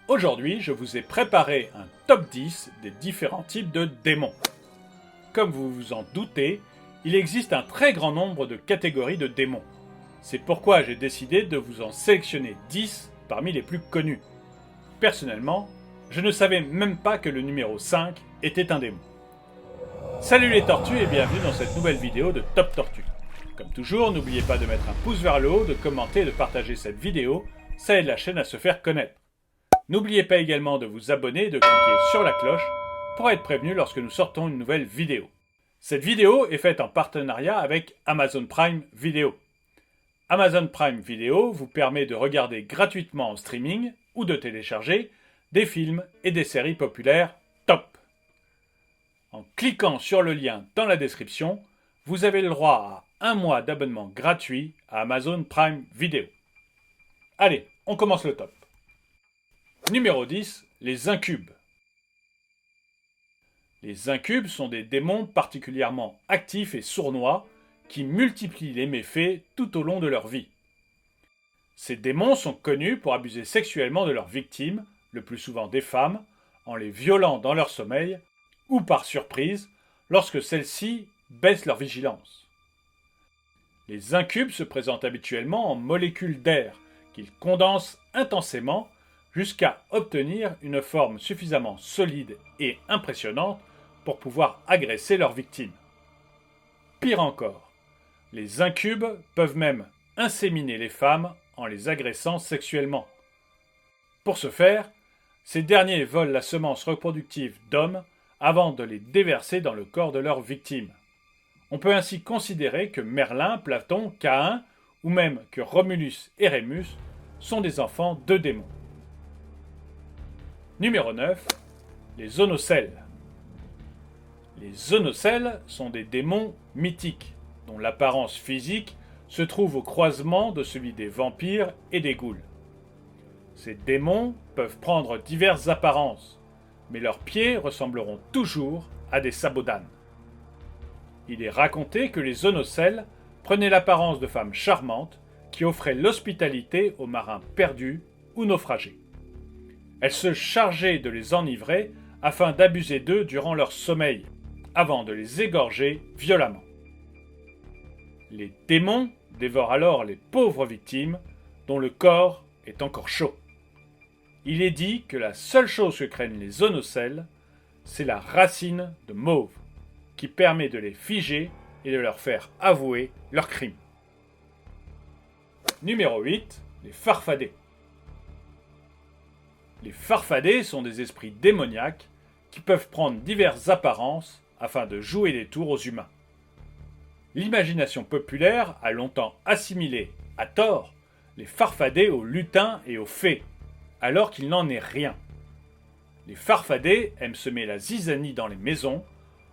Aujourd'hui, je vous ai préparé un top 10 des différents types de démons. Comme vous vous en doutez, il existe un très grand nombre de catégories de démons. C'est pourquoi j'ai décidé de vous en sélectionner 10 parmi les plus connus. Personnellement, je ne savais même pas que le numéro 5 était un démon. Salut les tortues et bienvenue dans cette nouvelle vidéo de Top Tortue. Comme toujours, n'oubliez pas de mettre un pouce vers le haut, de commenter et de partager cette vidéo, ça aide la chaîne à se faire connaître. N'oubliez pas également de vous abonner et de cliquer sur la cloche pour être prévenu lorsque nous sortons une nouvelle vidéo. Cette vidéo est faite en partenariat avec Amazon Prime Video. Amazon Prime Video vous permet de regarder gratuitement en streaming ou de télécharger des films et des séries populaires top. En cliquant sur le lien dans la description, vous avez le droit à un mois d'abonnement gratuit à Amazon Prime Video. Allez, on commence le top. Numéro 10, les incubes. Les incubes sont des démons particulièrement actifs et sournois qui multiplient les méfaits tout au long de leur vie. Ces démons sont connus pour abuser sexuellement de leurs victimes, le plus souvent des femmes, en les violant dans leur sommeil ou par surprise lorsque celles-ci baissent leur vigilance. Les incubes se présentent habituellement en molécules d'air qu'ils condensent intensément jusqu'à obtenir une forme suffisamment solide et impressionnante pour pouvoir agresser leurs victimes. Pire encore, les incubes peuvent même inséminer les femmes en les agressant sexuellement. Pour ce faire, ces derniers volent la semence reproductive d'hommes avant de les déverser dans le corps de leurs victimes. On peut ainsi considérer que Merlin, Platon, Caïn ou même que Romulus et Rémus sont des enfants de démons. Numéro 9. Les zoonocelles. Les zoonocelles sont des démons mythiques, dont l'apparence physique se trouve au croisement de celui des vampires et des ghouls. Ces démons peuvent prendre diverses apparences, mais leurs pieds ressembleront toujours à des sabots d'âne. Il est raconté que les zoonocelles prenaient l'apparence de femmes charmantes qui offraient l'hospitalité aux marins perdus ou naufragés. Elles se chargeaient de les enivrer afin d'abuser d'eux durant leur sommeil, avant de les égorger violemment. Les démons dévorent alors les pauvres victimes dont le corps est encore chaud. Il est dit que la seule chose que craignent les zoonocelles, c'est la racine de mauve, qui permet de les figer et de leur faire avouer leurs crimes. Numéro 8. Les farfadets. Les farfadets sont des esprits démoniaques qui peuvent prendre diverses apparences afin de jouer des tours aux humains. L'imagination populaire a longtemps assimilé, à tort, les farfadets aux lutins et aux fées, alors qu'il n'en est rien. Les farfadets aiment semer la zizanie dans les maisons,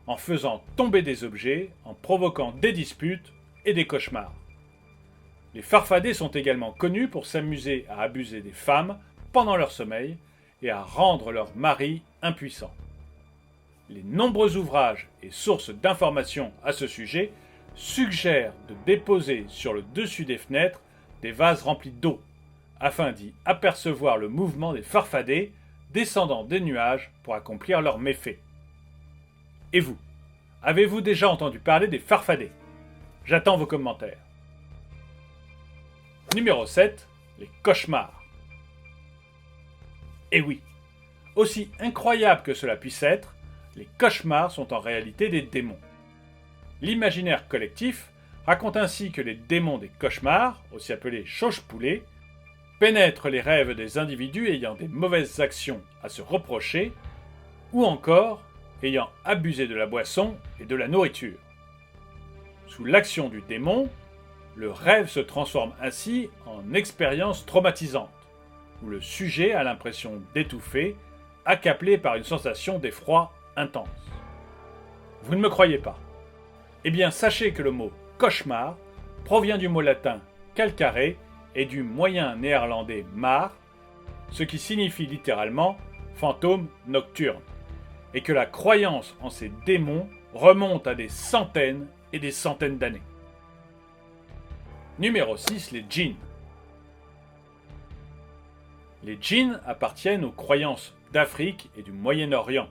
en faisant tomber des objets, en provoquant des disputes et des cauchemars. Les farfadets sont également connus pour s'amuser à abuser des femmes pendant leur sommeil et à rendre leurs maris impuissants. Les nombreux ouvrages et sources d'informations à ce sujet suggèrent de déposer sur le dessus des fenêtres des vases remplis d'eau, afin d'y apercevoir le mouvement des farfadets descendant des nuages pour accomplir leurs méfaits. Et vous, avez-vous déjà entendu parler des farfadets? J'attends vos commentaires. Numéro 7. Les cauchemars. Et oui, aussi incroyable que cela puisse être, les cauchemars sont en réalité des démons. L'imaginaire collectif raconte ainsi que les démons des cauchemars, aussi appelés choche-poulets, pénètrent les rêves des individus ayant des mauvaises actions à se reprocher, ou encore ayant abusé de la boisson et de la nourriture. Sous l'action du démon, le rêve se transforme ainsi en expérience traumatisante, où le sujet a l'impression d'étouffer, accablé par une sensation d'effroi intense. Vous ne me croyez pas? Eh bien, sachez que le mot cauchemar provient du mot latin calcare et du moyen néerlandais mar, ce qui signifie littéralement fantôme nocturne, et que la croyance en ces démons remonte à des centaines et des centaines d'années. Numéro 6. Les djinns. Les djinns appartiennent aux croyances d'Afrique et du Moyen-Orient,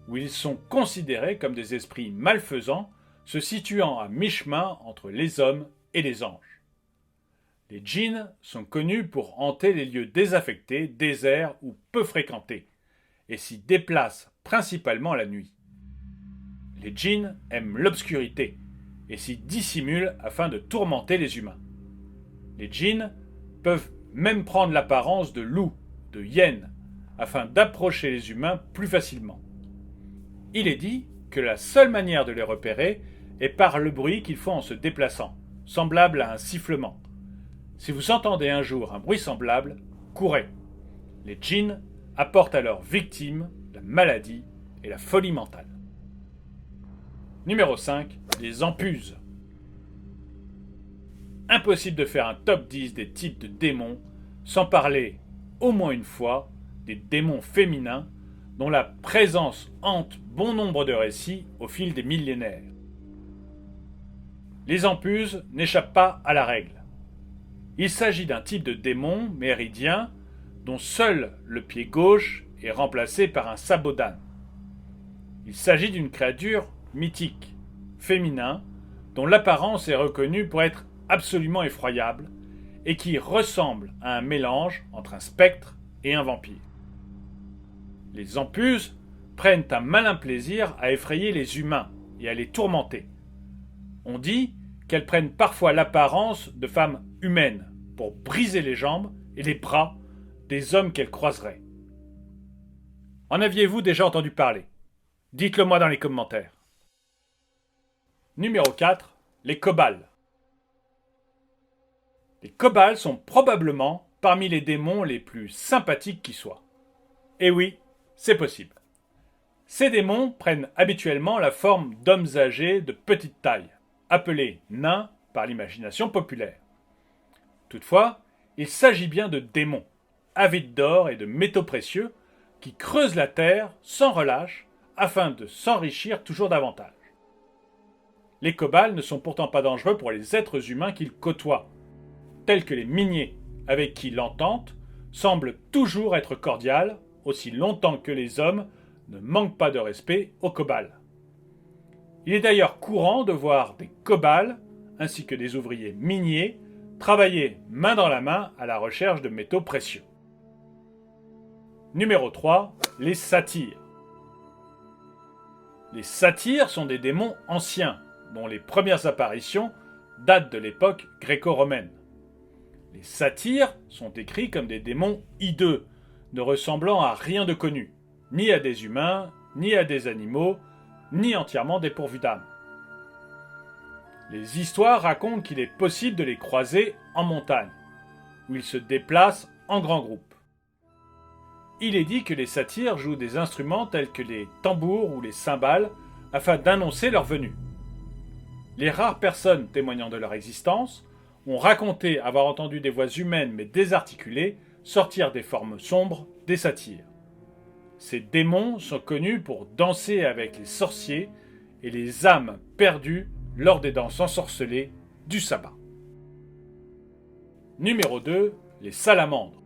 où ils sont considérés comme des esprits malfaisants se situant à mi-chemin entre les hommes et les anges. Les djinns sont connus pour hanter les lieux désaffectés, déserts ou peu fréquentés, et s'y déplacent principalement la nuit. Les djinns aiment l'obscurité et s'y dissimulent afin de tourmenter les humains. Les djinns peuvent même prendre l'apparence de loups, de hyènes, afin d'approcher les humains plus facilement. Il est dit que la seule manière de les repérer est par le bruit qu'ils font en se déplaçant, semblable à un sifflement. Si vous entendez un jour un bruit semblable, courez. Les djinns apportent à leurs victimes la maladie et la folie mentale. Numéro 5. Les empuses. Impossible de faire un top 10 des types de démons sans parler, au moins une fois, des démons féminins dont la présence hante bon nombre de récits au fil des millénaires. Les empuses n'échappent pas à la règle. Il s'agit d'un type de démon méridien dont seul le pied gauche est remplacé par un sabot d'âne. Il s'agit d'une créature mythique, féminin, dont l'apparence est reconnue pour être absolument effroyable et qui ressemble à un mélange entre un spectre et un vampire. Les empuses prennent un malin plaisir à effrayer les humains et à les tourmenter. On dit qu'elles prennent parfois l'apparence de femmes humaines pour briser les jambes et les bras des hommes qu'elles croiseraient. En aviez-vous déjà entendu parler? Dites-le moi dans les commentaires. Numéro 4. Les Kobals. Les Kobals sont probablement parmi les démons les plus sympathiques qui soient. Et oui, c'est possible. Ces démons prennent habituellement la forme d'hommes âgés de petite taille, appelés nains par l'imagination populaire. Toutefois, il s'agit bien de démons, avides d'or et de métaux précieux, qui creusent la terre sans relâche afin de s'enrichir toujours davantage. Les Kobals ne sont pourtant pas dangereux pour les êtres humains qu'ils côtoient, tels que les miniers, avec qui l'entente semble toujours être cordiale, aussi longtemps que les hommes ne manquent pas de respect aux Kobals. Il est d'ailleurs courant de voir des Kobals, ainsi que des ouvriers miniers, travailler main dans la main à la recherche de métaux précieux. Numéro 3. Les satyres. Les satyres sont des démons anciens, dont les premières apparitions datent de l'époque gréco-romaine. Les satyres sont décrits comme des démons hideux, ne ressemblant à rien de connu, ni à des humains, ni à des animaux, ni entièrement dépourvus d'âme. Les histoires racontent qu'il est possible de les croiser en montagne, où ils se déplacent en grands groupes. Il est dit que les satyres jouent des instruments tels que les tambours ou les cymbales afin d'annoncer leur venue. Les rares personnes témoignant de leur existence ont raconté avoir entendu des voix humaines mais désarticulées sortir des formes sombres des satyres. Ces démons sont connus pour danser avec les sorciers et les âmes perdues lors des danses ensorcelées du sabbat. Numéro 2. Les salamandres.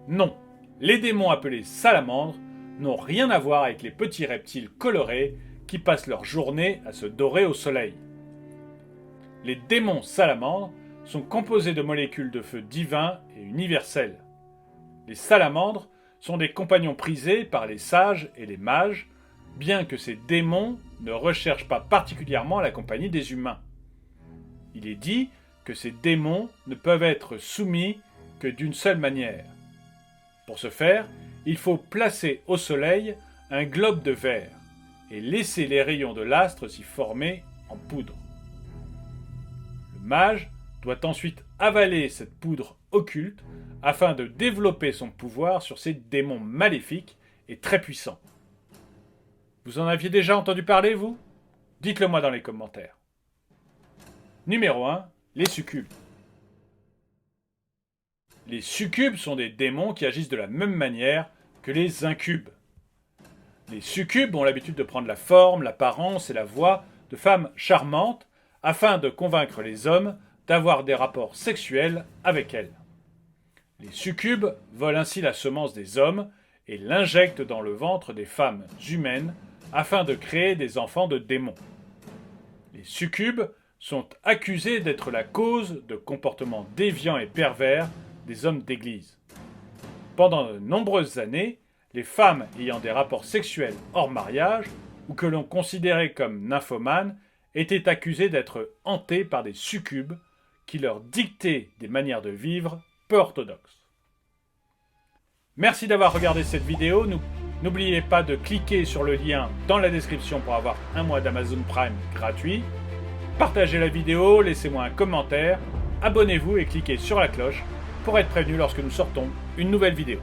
Non, les démons appelés salamandres n'ont rien à voir avec les petits reptiles colorés qui passent leur journée à se dorer au soleil. Les démons salamandres sont composés de molécules de feu divin et universelles. Les salamandres sont des compagnons prisés par les sages et les mages, bien que ces démons ne recherchent pas particulièrement la compagnie des humains. Il est dit que ces démons ne peuvent être soumis que d'une seule manière. Pour ce faire, il faut placer au soleil un globe de verre et laisser les rayons de l'astre s'y former en poudre. Le mage doit ensuite avaler cette poudre occulte afin de développer son pouvoir sur ces démons maléfiques et très puissants. Vous en aviez déjà entendu parler, vous? Dites-le moi dans les commentaires. Numéro 1. Les succubes. Les succubes sont des démons qui agissent de la même manière que les incubes. Les succubes ont l'habitude de prendre la forme, l'apparence et la voix de femmes charmantes afin de convaincre les hommes d'avoir des rapports sexuels avec elles. Les succubes volent ainsi la semence des hommes et l'injectent dans le ventre des femmes humaines afin de créer des enfants de démons. Les succubes sont accusés d'être la cause de comportements déviants et pervers des hommes d'église. Pendant de nombreuses années, les femmes ayant des rapports sexuels hors mariage ou que l'on considérait comme nymphomanes étaient accusées d'être hantées par des succubes qui leur dictaient des manières de vivre peu orthodoxes. Merci d'avoir regardé cette vidéo. N'oubliez pas de cliquer sur le lien dans la description pour avoir un mois d'Amazon Prime gratuit. Partagez la vidéo, laissez-moi un commentaire, abonnez-vous et cliquez sur la cloche pour être prévenu lorsque nous sortons une nouvelle vidéo.